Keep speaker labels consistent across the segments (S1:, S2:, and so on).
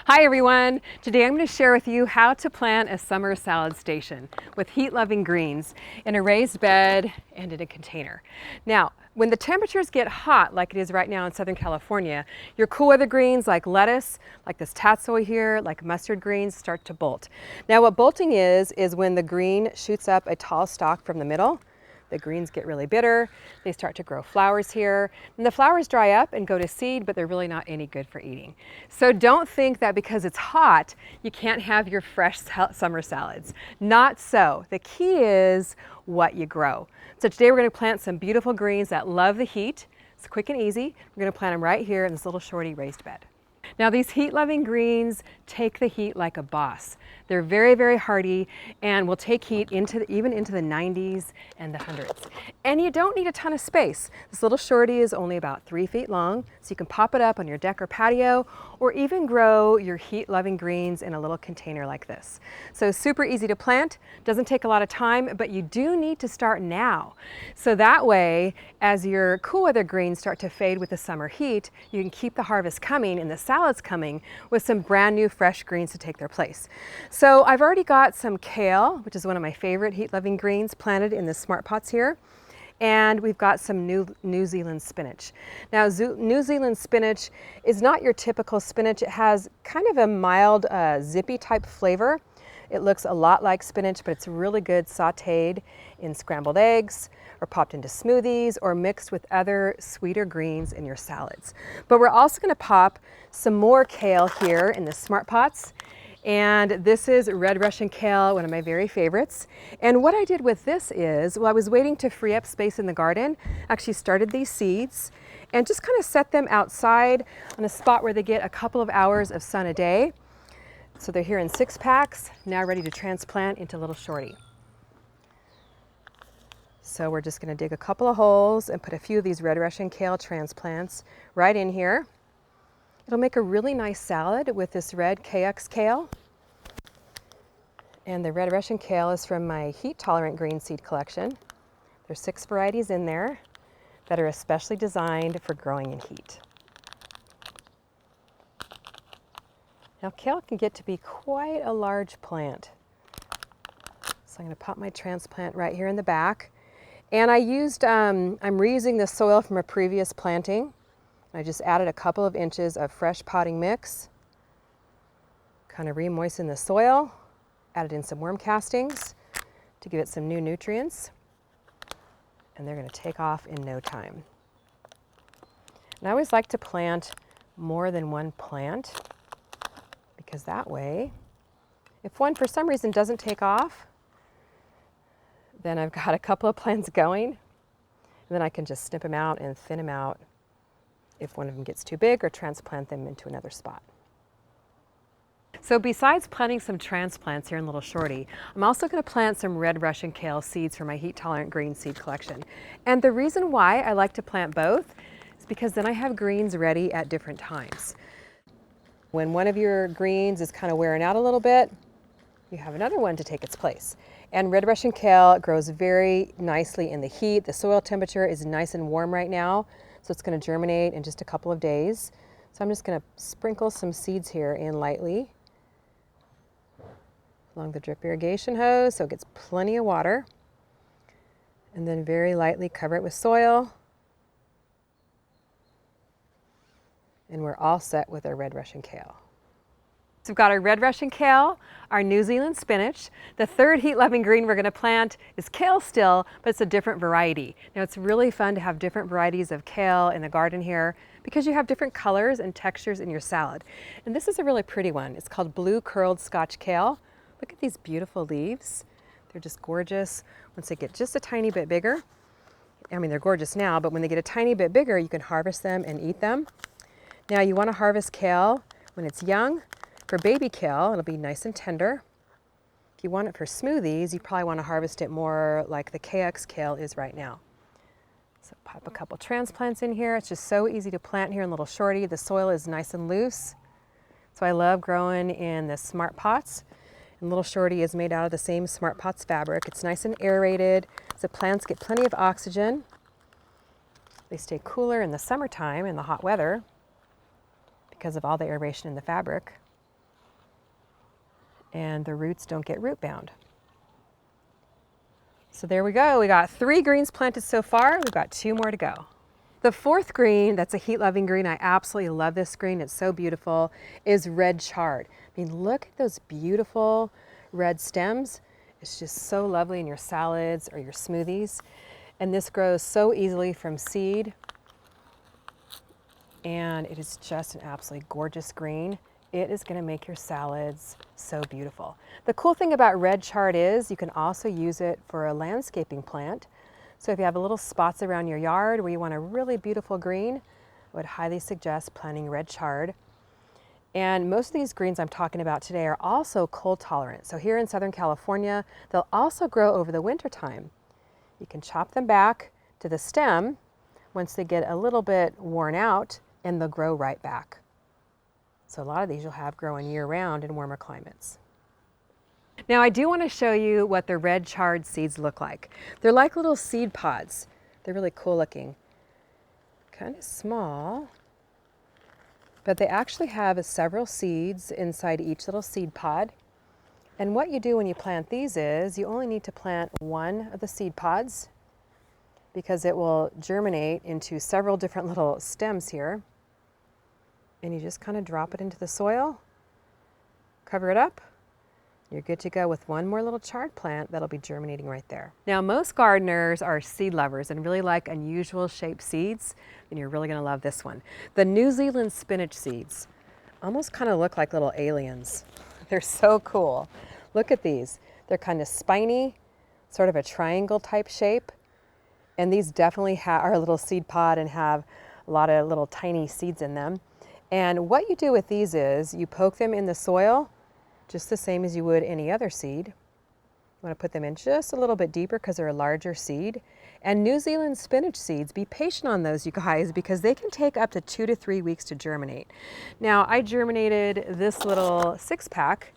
S1: Hi everyone! Today I'm going to share with you how to plant a summer salad station with heat-loving greens in a raised bed and in a container. Now, when the temperatures get hot like it is right now in Southern California, your cool weather greens like lettuce, like this tatsoi here, like mustard greens start to bolt. Now what bolting is when the green shoots up a tall stalk from the middle. The greens get really bitter, they start to grow flowers here, and the flowers dry up and go to seed, but they're really not any good for eating. So don't think that because it's hot, you can't have your fresh summer salads. Not so. The key is what you grow. So today we're going to plant some beautiful greens that love the heat. It's quick and easy. We're going to plant them right here in this little shorty raised bed. Now these heat-loving greens take the heat like a boss. They're very, very hardy and will take heat even into the 90s and the hundreds. And you don't need a ton of space. This little shorty is only about 3 feet long, so you can pop it up on your deck or patio, or even grow your heat-loving greens in a little container like this. So super easy to plant, doesn't take a lot of time, but you do need to start now. So that way, as your cool weather greens start to fade with the summer heat, you can keep the harvest coming and the salads coming with some brand new fresh greens to take their place. So I've already got some kale, which is one of my favorite heat-loving greens, planted in the smart pots here. And we've got some New Zealand spinach. Now, New Zealand spinach is not your typical spinach. It has kind of a mild, zippy type flavor. It looks a lot like spinach, but it's really good sauteed in scrambled eggs, or popped into smoothies, or mixed with other sweeter greens in your salads. But we're also going to pop some more kale here in the smart pots. And this is red Russian kale, one of my very favorites. And what I did with this is, while I was waiting to free up space in the garden, I actually started these seeds and just kind of set them outside on a spot where they get a couple of hours of sun a day. So they're here in 6 packs, now ready to transplant into little shorty. So we're just going to dig a couple of holes and put a few of these red Russian kale transplants right in here. It'll make a really nice salad with this red KX kale. And the red Russian kale is from my heat-tolerant green seed collection. There's 6 varieties in there that are especially designed for growing in heat. Now kale can get to be quite a large plant. So I'm going to pop my transplant right here in the back. And I used, I'm reusing the soil from a previous planting. I just added a couple of inches of fresh potting mix, kind of re-moisten the soil, added in some worm castings to give it some new nutrients, and they're going to take off in no time. And I always like to plant more than one plant, because that way, if one for some reason doesn't take off, then I've got a couple of plants going, and then I can just snip them out and thin them out if one of them gets too big, or transplant them into another spot. So besides planting some transplants here in Little Shorty, I'm also going to plant some red Russian kale seeds for my heat-tolerant green seed collection. And the reason why I like to plant both is because then I have greens ready at different times. When one of your greens is kind of wearing out a little bit, you have another one to take its place. And red Russian kale grows very nicely in the heat. The soil temperature is nice and warm right now, so it's going to germinate in just a couple of days. So I'm just going to sprinkle some seeds here in lightly along the drip irrigation hose so it gets plenty of water. And then very lightly cover it with soil. And we're all set with our red Russian kale. So we've got our red Russian kale, our New Zealand spinach. The third heat-loving green we're going to plant is kale still, but it's a different variety. Now it's really fun to have different varieties of kale in the garden here because you have different colors and textures in your salad. And this is a really pretty one. It's called Blue Curled Scotch Kale. Look at these beautiful leaves. They're just gorgeous once they get just a tiny bit bigger. I mean, they're gorgeous now, but when they get a tiny bit bigger, you can harvest them and eat them. Now you want to harvest kale when it's young. For baby kale, it'll be nice and tender. If you want it for smoothies, you probably want to harvest it more like the KX kale is right now. So pop a couple transplants in here. It's just so easy to plant here in Little Shorty. The soil is nice and loose. So I love growing in the smart pots. And Little Shorty is made out of the same smart pots fabric. It's nice and aerated, so plants get plenty of oxygen. They stay cooler in the summertime in the hot weather because of all the aeration in the fabric. and the roots don't get root bound. So there we go. We got 3 greens planted so far. We've got 2 more to go. The 4th green, that's a heat-loving green, I absolutely love this green, it's so beautiful, is red chard. I mean, look at those beautiful red stems. It's just so lovely in your salads or your smoothies. And this grows so easily from seed. And it is just an absolutely gorgeous green. It is going to make your salads so beautiful. The cool thing about red chard is you can also use it for a landscaping plant. So if you have little spots around your yard where you want a really beautiful green, I would highly suggest planting red chard. And most of these greens I'm talking about today are also cold tolerant. So here in Southern California, they'll also grow over the winter time. You can chop them back to the stem once they get a little bit worn out, and they'll grow right back. So a lot of these you'll have growing year-round in warmer climates. Now I do want to show you what the red chard seeds look like. They're like little seed pods. They're really cool looking. Kind of small, but they actually have several seeds inside each little seed pod. And what you do when you plant these is you only need to plant 1 of the seed pods because it will germinate into several different little stems here. And you just kind of drop it into the soil, cover it up. You're good to go with 1 more little chard plant that'll be germinating right there. Now, most gardeners are seed lovers and really like unusual shaped seeds, and you're really gonna love this one. The New Zealand spinach seeds almost kind of look like little aliens. They're so cool. Look at these. They're kind of spiny, sort of a triangle type shape. And these definitely are a little seed pod and have a lot of little tiny seeds in them. And what you do with these is you poke them in the soil just the same as you would any other seed. You want to put them in just a little bit deeper because they're a larger seed. And New Zealand spinach seeds, be patient on those, you guys, because they can take up to 2 to 3 weeks to germinate. Now, I germinated this little 6-pack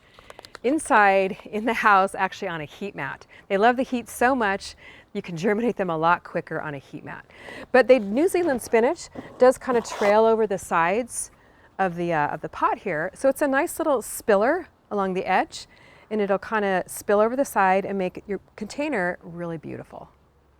S1: inside in the house, actually on a heat mat. They love the heat so much, you can germinate them a lot quicker on a heat mat. But the New Zealand spinach does kind of trail over the sides of the pot here. So it's a nice little spiller along the edge, and it'll kind of spill over the side and make your container really beautiful.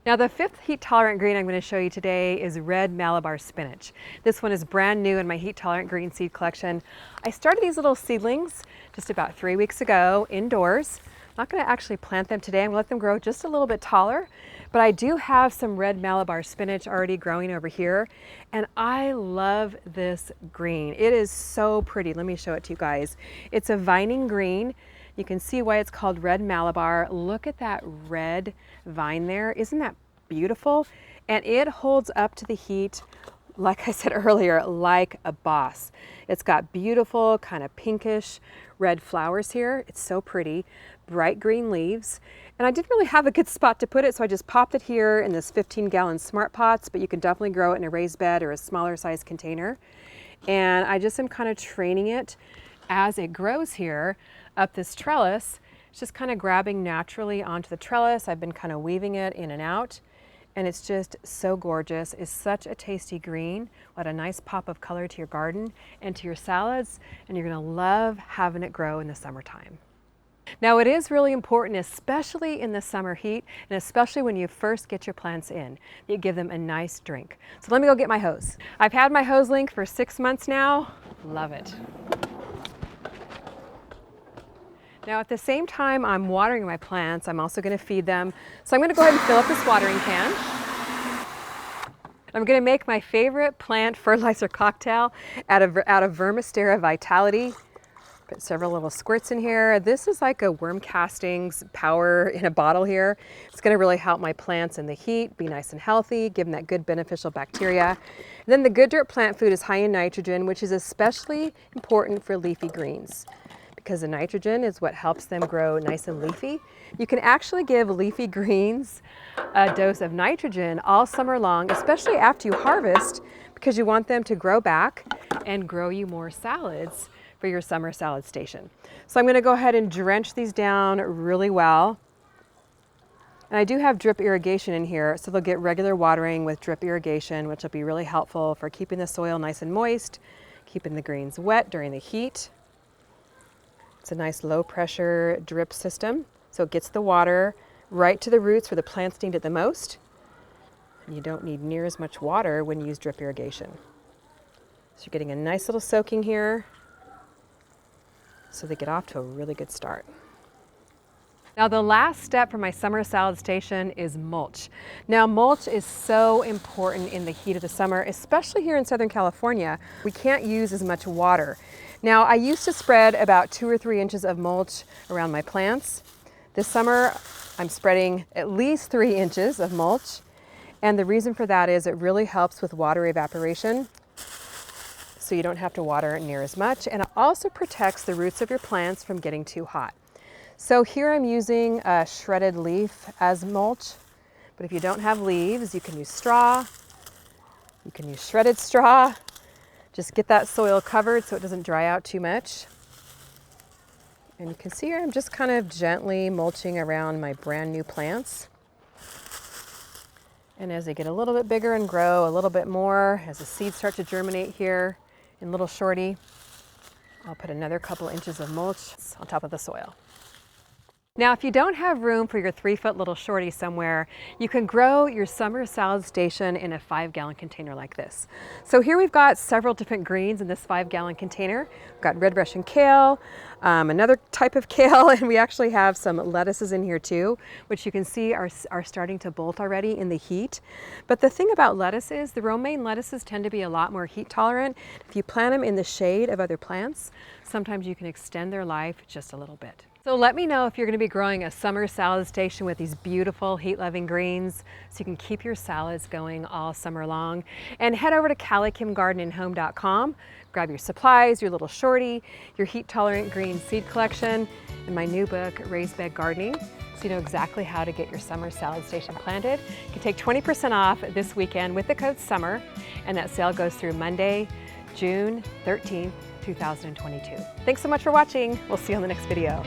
S1: Now the 5th heat tolerant green I'm going to show you today is red Malabar spinach. This one is brand new in my heat tolerant green seed collection. I started these little seedlings just about 3 weeks ago indoors. I'm not going to actually plant them today. I'm going to let them grow just a little bit taller, but I do have some red Malabar spinach already growing over here, and I love this green. It is so pretty. Let me show it to you guys. It's a vining green. You can see why it's called red Malabar. Look at that red vine there. Isn't that beautiful? And it holds up to the heat, like I said earlier, like a boss. It's got beautiful kind of pinkish red flowers here. It's so pretty. Bright green leaves. And I didn't really have a good spot to put it, so I just popped it here in this 15-gallon Smart Pots, but you can definitely grow it in a raised bed or a smaller size container. And I just am kind of training it as it grows here up this trellis. It's just kind of grabbing naturally onto the trellis. I've been kind of weaving it in and out, and it's just so gorgeous. It's such a tasty green. What a nice pop of color to your garden and to your salads, and you're gonna love having it grow in the summertime. Now it is really important, especially in the summer heat, and especially when you first get your plants in, you give them a nice drink. So let me go get my hose. I've had my hose link for 6 months now. Love it. Now at the same time I'm watering my plants, I'm also going to feed them. So I'm going to go ahead and fill up this watering can. I'm going to make my favorite plant fertilizer cocktail out of Vermistera Vitality. Put several little squirts in here. This is like a worm castings power in a bottle here. It's going to really help my plants in the heat be nice and healthy, give them that good beneficial bacteria. And then the Good Dirt plant food is high in nitrogen, which is especially important for leafy greens, because the nitrogen is what helps them grow nice and leafy. You can actually give leafy greens a dose of nitrogen all summer long, especially after you harvest, because you want them to grow back and grow you more salads for your summer salad station. So I'm going to go ahead and drench these down really well. And I do have drip irrigation in here, so they'll get regular watering with drip irrigation, which will be really helpful for keeping the soil nice and moist, keeping the greens wet during the heat. It's a nice low pressure drip system, so it gets the water right to the roots where the plants need it the most. And you don't need near as much water when you use drip irrigation. So you're getting a nice little soaking here, so they get off to a really good start. Now the last step for my summer salad station is mulch. Now mulch is so important in the heat of the summer, especially here in Southern California. We can't use as much water. Now I used to spread about 2 or 3 inches of mulch around my plants. This summer I'm spreading at least 3 inches of mulch. And the reason for that is it really helps with water evaporation, so you don't have to water near as much. And it also protects the roots of your plants from getting too hot. So here I'm using a shredded leaf as mulch, but if you don't have leaves, you can use straw, you can use shredded straw. Just get that soil covered so it doesn't dry out too much. And you can see here I'm just kind of gently mulching around my brand new plants. And as they get a little bit bigger and grow a little bit more, as the seeds start to germinate here in Little Shorty, I'll put another couple inches of mulch on top of the soil. Now, if you don't have room for your 3-foot Little Shorty somewhere, you can grow your summer salad station in a 5-gallon container like this. So here we've got several different greens in this 5-gallon container. We've got red Russian kale, another type of kale, and we actually have some lettuces in here too, which you can see are starting to bolt already in the heat. But the thing about lettuce is the romaine lettuces tend to be a lot more heat tolerant. If you plant them in the shade of other plants, sometimes you can extend their life just a little bit. So let me know if you're going to be growing a summer salad station with these beautiful heat-loving greens so you can keep your salads going all summer long. And head over to CallieKimGardenandHome.com, grab your supplies, your Little Shorty, your heat-tolerant green seed collection, and my new book, Raised Bed Gardening, so you know exactly how to get your summer salad station planted. You can take 20% off this weekend with the code SUMMER, and that sale goes through Monday, June 13th, 2022. Thanks so much for watching. We'll see you on the next video.